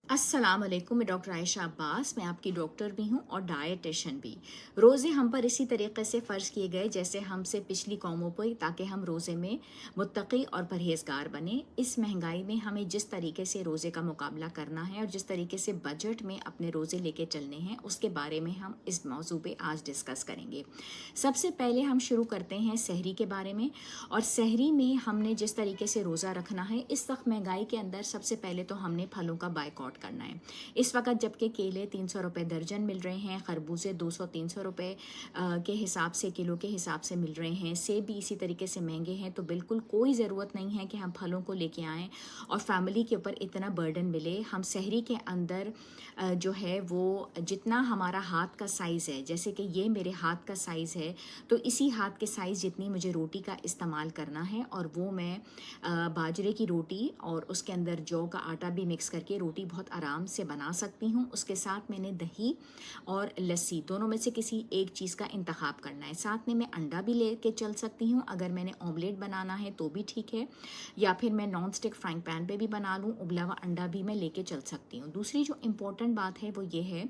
अस्सलाम वालेकुम। मैं डॉक्टर आयशा अब्बास। मैं आपकी डॉक्टर भी हूँ और डायटिशियन भी। रोज़े हम पर इसी तरीके से फ़र्ज़ किए गए जैसे हमसे पिछली कौमों पर, ताकि हम रोज़े में मुत्तकी और परहेज़गार बने। इस महंगाई में हमें जिस तरीके से रोज़े का मुकाबला करना है और जिस तरीके से बजट में अपने रोज़े लेके चलने हैं, उसके बारे में हम इस मौजू पे आज डिस्कस करेंगे। सबसे पहले हम शुरू करते हैं सहरी के बारे में। और सहरी में हमने जिस तरीके से रोज़ा रखना है, इस वक्त महंगाई के अंदर सबसे पहले तो हमने फलों का बायकॉट करना है। इस वक्त जबकि केले 300 रुपये दर्जन मिल रहे हैं, खरबूजे 200-300 रुपये के हिसाब से, किलो के हिसाब से मिल रहे हैं, सेब भी इसी तरीके से महंगे हैं, तो बिल्कुल कोई ज़रूरत नहीं है कि हम फलों को लेके आएँ और फैमिली के ऊपर इतना बर्डन मिले। हम सहरी के अंदर जो है वो जितना हमारा हाथ का साइज़ है, जैसे कि ये मेरे हाथ का साइज़ है, तो इसी हाथ के साइज़ जितनी मुझे रोटी का इस्तेमाल करना है, और वो मैं बाजरे की रोटी और उसके अंदर जौ का आटा भी मिक्स करके रोटी बहुत आराम से बना सकती हूँ। उसके साथ मैंने दही और लस्सी दोनों में से किसी एक चीज़ का इंतखाब करना है। साथ में मैं अंडा भी लेके चल सकती हूँ, अगर मैंने ऑमलेट बनाना है तो भी ठीक है, या फिर मैं नॉन स्टिक फ्राइंग पैन पे भी बना लूँ, उबला हुआ अंडा भी मैं लेके चल सकती हूँ। दूसरी जो इम्पोर्टेंट बात है वो ये है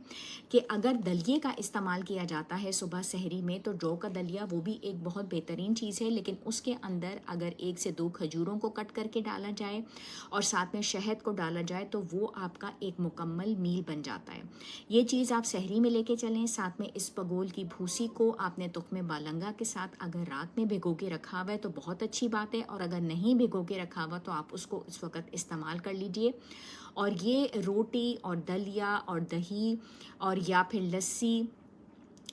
कि अगर दलिए का इस्तेमाल किया जाता है सुबह सहरी में, तो जौ का दलिया वो भी एक बहुत बेहतरीन चीज़ है, लेकिन उसके अंदर अगर 1 से 2 खजूरों को कट करके डाला जाए और साथ में शहद को डाला जाए, तो वो आपका एक मुकम्मल मील बन जाता है। ये चीज़ आप सहरी में लेके चलें। साथ में इसबगोल की भूसी को आपने तुख्मे बालंगा के साथ अगर रात में भिगो के रखा हुआ है तो बहुत अच्छी बात है, और अगर नहीं भिगो के रखा हुआ तो आप उसको इस वक्त इस्तेमाल कर लीजिए। और ये रोटी और दलिया और दही और या फिर लस्सी,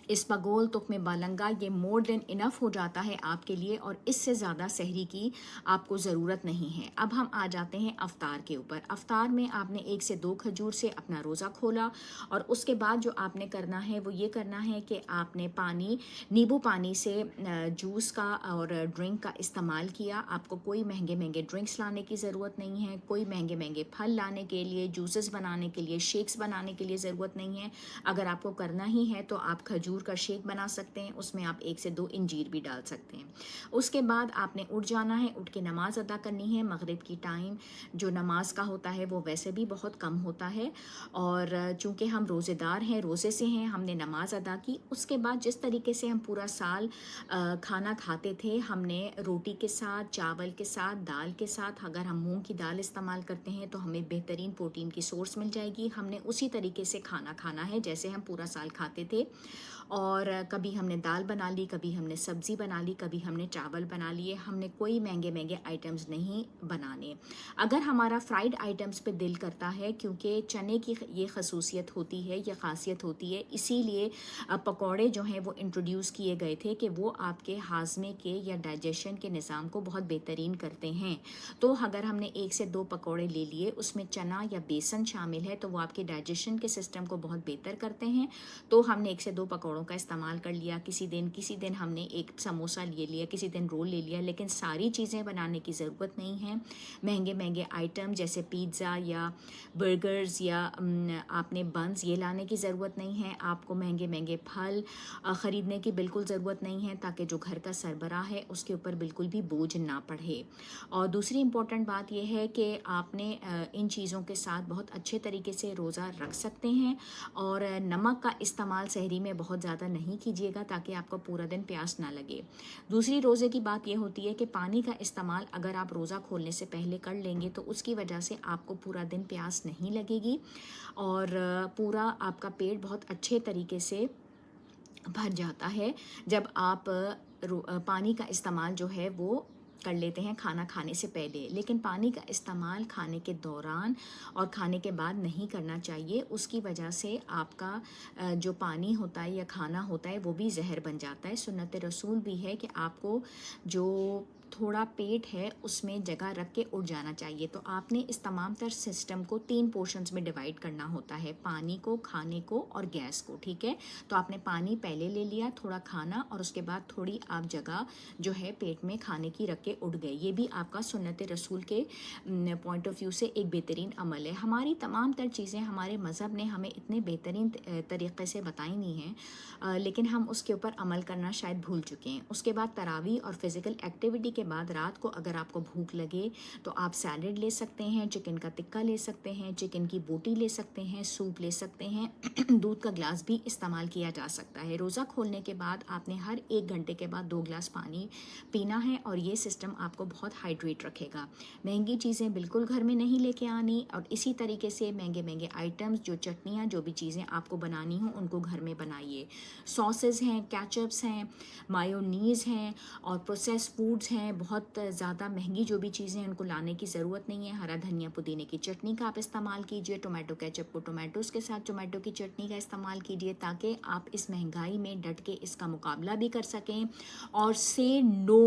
इसबगोल, तुख्मे बालंगा, ये मोर देन इनफ हो जाता है आपके लिए, और इससे ज़्यादा सहरी की आपको ज़रूरत नहीं है। अब हम आ जाते हैं अफ्तार के ऊपर। अफ्तार में आपने 1 से 2 खजूर से अपना रोज़ा खोला, और उसके बाद जो आपने करना है वो ये करना है कि आपने पानी, नींबू पानी से जूस का और ड्रिंक का इस्तेमाल किया। आपको कोई महंगे महंगे ड्रिंक्स लाने की ज़रूरत नहीं है, कोई महंगे महंगे फल लाने के लिए, जूसेस बनाने के लिए, शेक्स बनाने के लिए ज़रूरत नहीं है। अगर आपको करना ही है तो आप खजूर का शेक बना सकते हैं, उसमें आप 1 से 2 इंजीर भी डाल सकते हैं। उसके बाद आपने उठ जाना है, उठ के नमाज़ अदा करनी है। मगरिब की टाइम जो नमाज का होता है वो वैसे भी बहुत कम होता है, और चूँकि हम रोज़ेदार हैं, रोज़े से हैं, हमने नमाज अदा की। उसके बाद जिस तरीके से हम पूरा साल खाना खाते थे, हमने रोटी के साथ, चावल के साथ, दाल के साथ, अगर हम मूंग की दाल इस्तेमाल करते हैं तो हमें बेहतरीन प्रोटीन की सोर्स मिल जाएगी। हमने उसी तरीके से खाना खाना है जैसे हम पूरा साल खाते थे, और कभी हमने दाल बना ली, कभी हमने सब्ज़ी बना ली, कभी हमने चावल बना लिए। हमने कोई महंगे महंगे आइटम्स नहीं बनाने। अगर हमारा फ्राइड आइटम्स पे दिल करता है, क्योंकि चने की ये खसूसियत होती है, ये ख़ासियत होती है, इसीलिए पकौड़े जो हैं वो इंट्रोड्यूस किए गए थे कि वो आपके हाजमे के या डाइजेशन के निज़ाम को बहुत बेहतरीन करते हैं। तो अगर हमने 1 से 2 पकौड़े ले लिए, उसमें चना या बेसन शामिल है, तो वो आपके डाइजेशन के सिस्टम को बहुत बेहतर करते हैं। तो हमने 1 से 2 पकौड़ों का इस्तेमाल कर लिया। किसी दिन हमने एक समोसा ले लिया, किसी दिन रोल ले लिया, लेकिन सारी चीज़ें बनाने की ज़रूरत नहीं है। महंगे महंगे आइटम जैसे पिज़्ज़ा या बर्गर्स या आपने बंस, ये लाने की ज़रूरत नहीं है। आपको महंगे महंगे फल ख़रीदने की बिल्कुल ज़रूरत नहीं है, ताकि जो घर का सरबराह है उसके ऊपर बिल्कुल भी बोझ ना पड़े। और दूसरी इम्पॉर्टेंट बात यह है कि आपने इन चीज़ों के साथ बहुत अच्छे तरीके से रोज़ा रख सकते हैं, और नमक का इस्तेमाल सहरी में बहुत ज़्यादा नहीं कीजिएगा, ताकि आपको पूरा दिन प्यास ना लगे। दूसरी रोज़े की बात यह होती है कि पानी का इस्तेमाल अगर आप रोज़ा खोलने से पहले कर लेंगे तो उसकी वजह से आपको पूरा दिन प्यास नहीं लगेगी, और पूरा आपका पेट बहुत अच्छे तरीके से भर जाता है जब आप पानी का इस्तेमाल जो है वो कर लेते हैं खाना खाने से पहले। लेकिन पानी का इस्तेमाल खाने के दौरान और खाने के बाद नहीं करना चाहिए। उसकी वजह से आपका जो पानी होता है या खाना होता है वो भी जहर बन जाता है। सुन्नत रसूल भी है कि आपको जो थोड़ा पेट है उसमें जगह रख के उठ जाना चाहिए। तो आपने इस तमाम तर सिस्टम को 3 पोर्शंस में डिवाइड करना होता है, पानी को, खाने को और गैस को, ठीक है। तो आपने पानी पहले ले लिया, थोड़ा खाना, और उसके बाद थोड़ी आप जगह जो है पेट में खाने की रख के उठ गए। ये भी आपका सुन्नत रसूल के पॉइंट ऑफ व्यू से एक बेहतरीन अमल है। हमारी तमाम तर चीज़ें हमारे मज़हब ने हमें इतने बेहतरीन तरीक़े से बताई नहीं हैं, लेकिन हम उसके ऊपर अमल करना शायद भूल चुके हैं। उसके बाद तरावी और फ़िज़िकल एक्टिविटी के के बाद रात को अगर आपको भूख लगे तो आप सैलेड ले सकते हैं, चिकन का टिक्का ले सकते हैं, चिकन की बोटी ले सकते हैं, सूप ले सकते हैं, दूध का ग्लास भी इस्तेमाल किया जा सकता है। रोज़ा खोलने के बाद आपने हर 1 घंटे के बाद 2 ग्लास पानी पीना है और ये सिस्टम आपको बहुत हाइड्रेट रखेगा। महंगी चीज़ें बिल्कुल घर में नहीं लेके आनी, और इसी तरीके से महंगे महंगे आइटम्स, जो चटनियाँ, जो भी चीज़ें आपको बनानी हो उनको घर में बनाइए। सॉसेस हैं, केचप्स हैं, मायोनीज़ हैं और प्रोसेस फूड्स हैं, बहुत ज़्यादा महंगी जो भी चीज़ें हैं उनको लाने की ज़रूरत नहीं है। हरा धनिया पुदीने की चटनी का आप इस्तेमाल कीजिए, टोमेटो केचप को टोमेटोज़ के साथ टोमेटो की चटनी का इस्तेमाल कीजिए, ताकि आप इस महंगाई में डट के इसका मुकाबला भी कर सकें और say no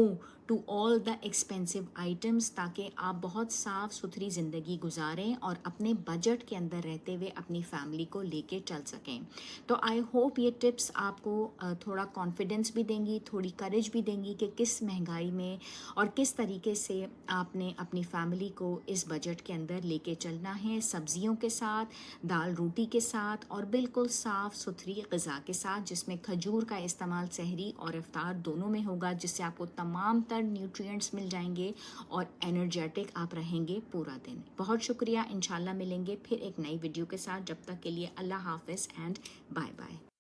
to all the expensive items, ताकि आप बहुत साफ़ सुथरी ज़िंदगी गुजारें और अपने बजट के अंदर रहते हुए अपनी फैमिली को लेके चल सकें। तो आई होप ये टिप्स आपको थोड़ा कॉन्फिडेंस भी देंगी, थोड़ी करेज भी देंगी कि किस महंगाई में और किस तरीके से आपने अपनी फैमिली को इस बजट के अंदर लेके चलना है, सब्जियों के साथ, दाल रोटी के साथ और बिल्कुल साफ़ सुथरी ग़िज़ा के साथ, जिसमें खजूर का इस्तेमाल सहरी और इफ्तार दोनों में होगा, जिससे आपको तमाम न्यूट्रिएंट्स मिल जाएंगे और एनर्जेटिक आप रहेंगे पूरा दिन। बहुत शुक्रिया। इंशाल्लाह मिलेंगे फिर एक नई वीडियो के साथ। जब तक के लिए अल्लाह हाफिज़ एंड बाय बाय।